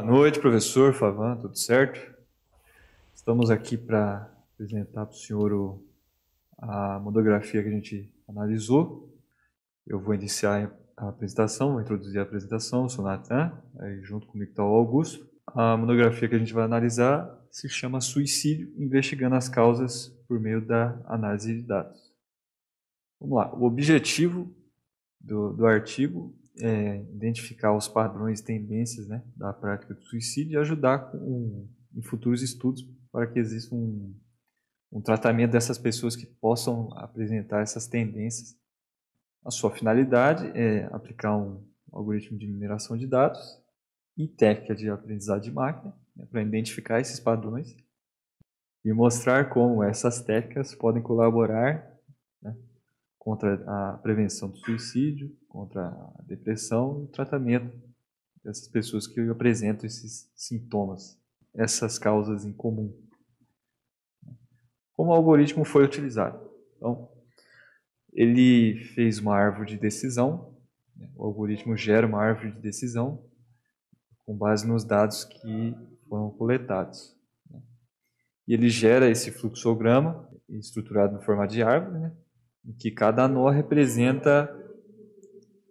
Boa noite, professor Favan, tudo certo? Estamos aqui para apresentar para o senhor a monografia que a gente analisou. Eu vou iniciar a apresentação, vou introduzir a apresentação, eu sou o Natan, aí junto comigo está o Augusto. A monografia que a gente vai analisar se chama Suicídio, investigando as causas por meio da análise de dados. Vamos lá, o objetivo do artigo é identificar os padrões e tendências, né, da prática do suicídio e ajudar em futuros estudos para que exista um tratamento dessas pessoas que possam apresentar essas tendências. A sua finalidade é aplicar um algoritmo de mineração de dados e técnica de aprendizado de máquina, né, para identificar esses padrões e mostrar como essas técnicas podem colaborar, né, contra a prevenção do suicídio, contra a depressão e o tratamento dessas pessoas que apresentam esses sintomas, essas causas em comum. Como o algoritmo foi utilizado? Então, ele fez uma árvore de decisão, né? O algoritmo gera uma árvore de decisão com base nos dados que foram coletados, né? E ele gera esse fluxograma estruturado no formato de árvore, né, em que cada nó representa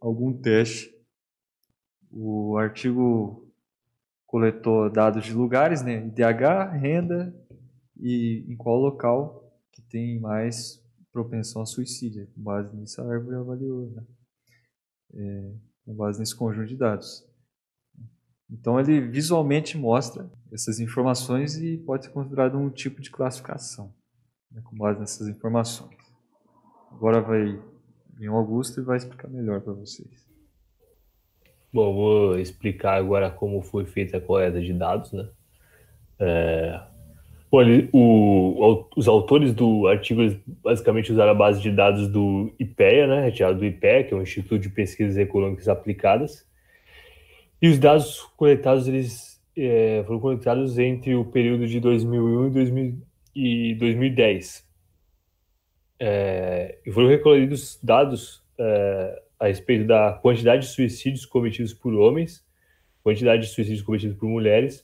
algum teste. O artigo coletou dados de lugares, né, IDH, renda e em qual local que tem mais propensão a suicídio. Com base nisso, a árvore avaliou, né, com base nesse conjunto de dados. Então, ele visualmente mostra essas informações e pode ser considerado um tipo de classificação, né, com base nessas informações. Agora vai vir o Augusto e vai explicar melhor para vocês. Bom, vou explicar agora como foi feita a coleta de dados, né? Os autores do artigo basicamente usaram a base de dados do IPEA, né? Retirado do IPEA, que é o Instituto de Pesquisas Econômicas Aplicadas. E os dados coletados, foram coletados entre o período de 2001 e 2010. E foram recolhidos dados a respeito da quantidade de suicídios cometidos por homens, quantidade de suicídios cometidos por mulheres,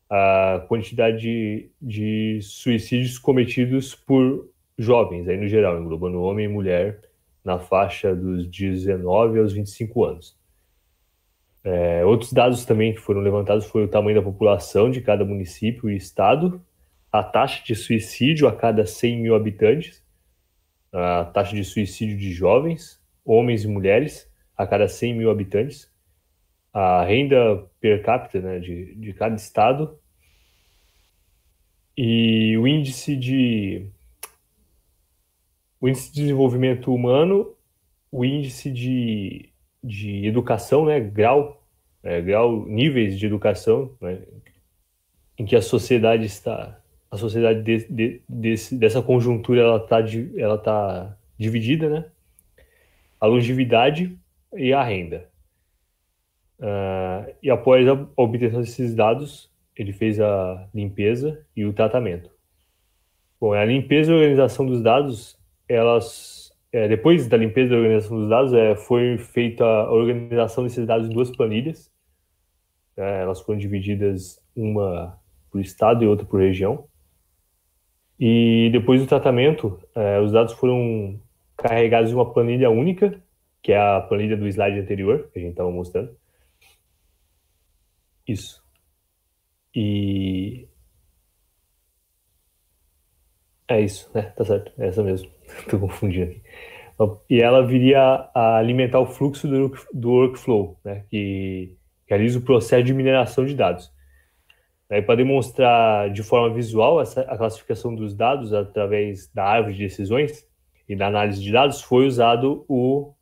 a quantidade de suicídios cometidos por jovens, aí no geral, englobando homem e mulher, na faixa dos 19 aos 25 anos. Outros dados também que foram levantados foi o tamanho da população de cada município e estado, a taxa de suicídio a cada 100 mil habitantes, a taxa de suicídio de jovens, homens e mulheres, a cada 100 mil habitantes, a renda per capita, né, de cada estado, e o índice de desenvolvimento humano, o índice de educação, né, níveis de educação, né, em que a sociedade está, a sociedade dessa conjuntura ela tá dividida, né, a longevidade e a renda. E após a obtenção desses dados, ele fez a limpeza e o tratamento. Bom, a limpeza e a organização dos dados, depois da limpeza e organização dos dados, foi feita a organização desses dados em duas planilhas. Elas foram divididas, uma por estado e outra por região. E depois do tratamento, os dados foram carregados em uma planilha única, que é a planilha do slide anterior, que a gente estava mostrando. Isso. E é isso, né? Tá certo. É essa mesmo. Tô confundindo aqui. E ela viria a alimentar o fluxo do workflow, né? Que realiza o processo de mineração de dados. Para demonstrar de forma visual a classificação dos dados através da árvore de decisões e da análise de dados, foi usado o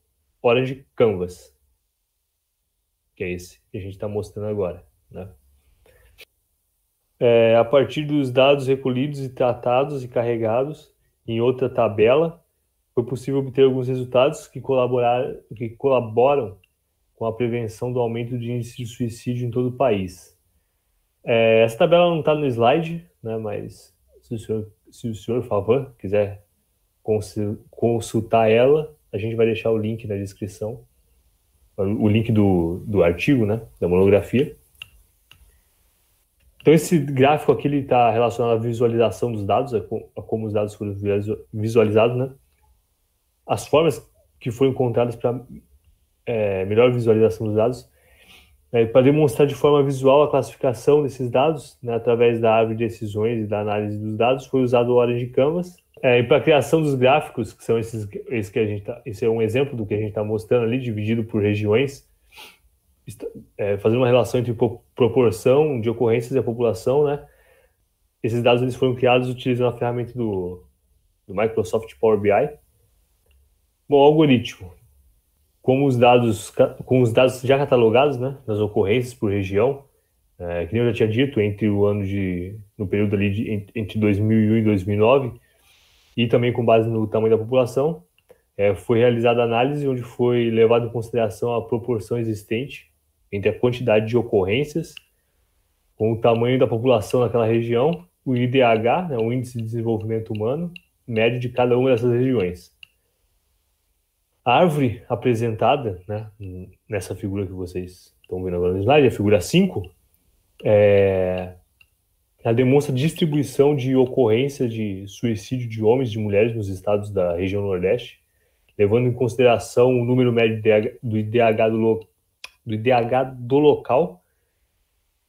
Orange Canvas, que é esse que a gente está mostrando agora, né? A partir dos dados recolhidos e tratados e carregados em outra tabela, foi possível obter alguns resultados que colaboram com a prevenção do aumento de índice de suicídio em todo o país. Essa tabela não está no slide, né, mas se o senhor, por favor, quiser consultar ela, a gente vai deixar o link na descrição, o link do artigo, né, da monografia. Então, esse gráfico aqui está relacionado à visualização dos dados, a como os dados foram visualizados, né? As formas que foram encontradas para melhor visualização dos dados, para demonstrar de forma visual a classificação desses dados, né, através da árvore de decisões e da análise dos dados, foi usado o Orange Canvas. E para a criação dos gráficos, que são esses que a gente esse é um exemplo do que a gente está mostrando ali, dividido por regiões, fazendo uma relação entre proporção de ocorrências e a população, né? Esses dados eles foram criados utilizando a ferramenta do Microsoft Power BI. Bom, o algoritmo, com os dados já catalogados, né, das ocorrências por região, que nem eu já tinha dito, no período ali entre 2001 e 2009, e também com base no tamanho da população, foi realizada a análise onde foi levado em consideração a proporção existente entre a quantidade de ocorrências com o tamanho da população naquela região, o IDH, né, o Índice de Desenvolvimento Humano, médio de cada uma dessas regiões. A árvore apresentada, né, nessa figura que vocês estão vendo agora no slide, a figura 5, ela demonstra a distribuição de ocorrência de suicídio de homens e de mulheres nos estados da região Nordeste, levando em consideração o número médio do IDH do local.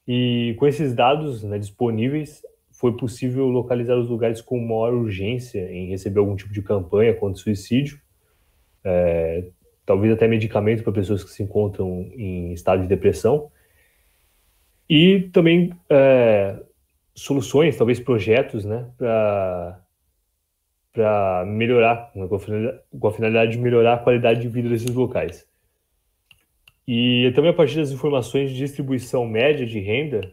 E com esses dados, né, disponíveis, foi possível localizar os lugares com maior urgência em receber algum tipo de campanha contra o suicídio, talvez até medicamento para pessoas que se encontram em estado de depressão, e também soluções, talvez projetos, né, para melhorar, com a finalidade de melhorar a qualidade de vida desses locais. E também a partir das informações de distribuição média de renda,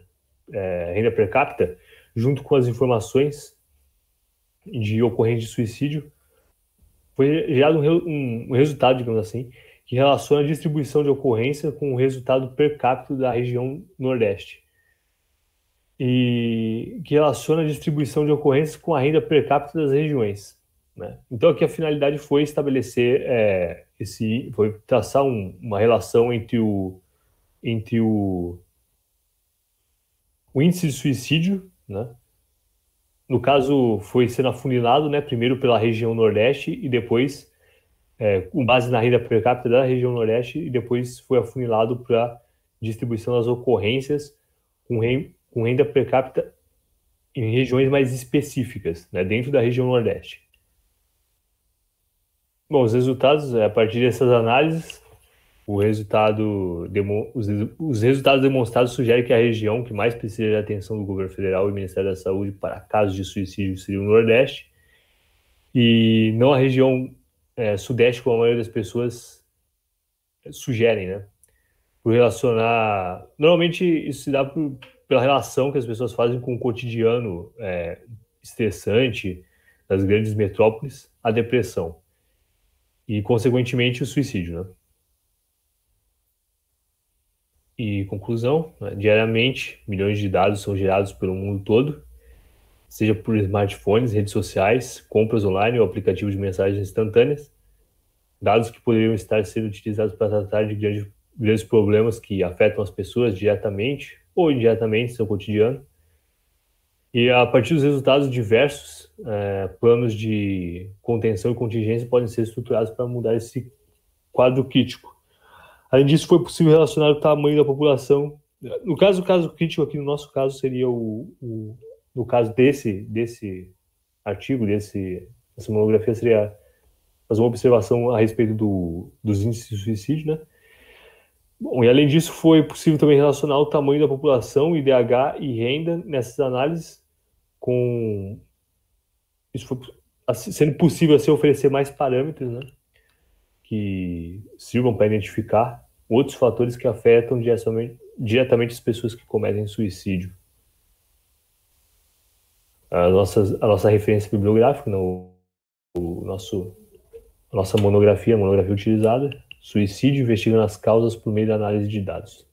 renda per capita, junto com as informações de ocorrência de suicídio, foi gerado um resultado, digamos assim, que relaciona a distribuição de ocorrência com o resultado per capita da região Nordeste. E que relaciona a distribuição de ocorrências com a renda per capita das regiões, né? Então aqui a finalidade foi estabelecer, foi traçar uma relação entre o índice de suicídio, né? No caso, foi sendo afunilado, né, primeiro pela região Nordeste e depois, com base na renda per capita da região Nordeste, e depois foi afunilado para distribuição das ocorrências com renda per capita em regiões mais específicas, né, dentro da região Nordeste. Bom, os resultados, a partir dessas análises, os resultados demonstrados sugerem que a região que mais precisa de atenção do governo federal e Ministério da Saúde para casos de suicídio seria o Nordeste, e não a região Sudeste, como a maioria das pessoas sugerem, né? Por relacionar... Normalmente isso se dá pela relação que as pessoas fazem com o cotidiano estressante das grandes metrópoles, a depressão e, consequentemente, o suicídio, né? E conclusão, né? Diariamente, milhões de dados são gerados pelo mundo todo, seja por smartphones, redes sociais, compras online ou aplicativos de mensagens instantâneas, dados que poderiam estar sendo utilizados para tratar de grandes problemas que afetam as pessoas diretamente ou indiretamente em seu cotidiano. E a partir dos resultados diversos, planos de contenção e contingência podem ser estruturados para mudar esse quadro crítico. Além disso, foi possível relacionar o tamanho da população. No caso, o caso crítico aqui no nosso caso seria no caso desse artigo, dessa monografia, seria fazer uma observação a respeito dos índices de suicídio, né? Bom, e além disso, foi possível também relacionar o tamanho da população, IDH e renda nessas análises, com isso foi sendo possível assim, oferecer mais parâmetros, né, que sirvam para identificar outros fatores que afetam diretamente as pessoas que cometem suicídio. A nossa referência bibliográfica, né, a nossa monografia utilizada, Suicídio investigando as causas por meio da análise de dados.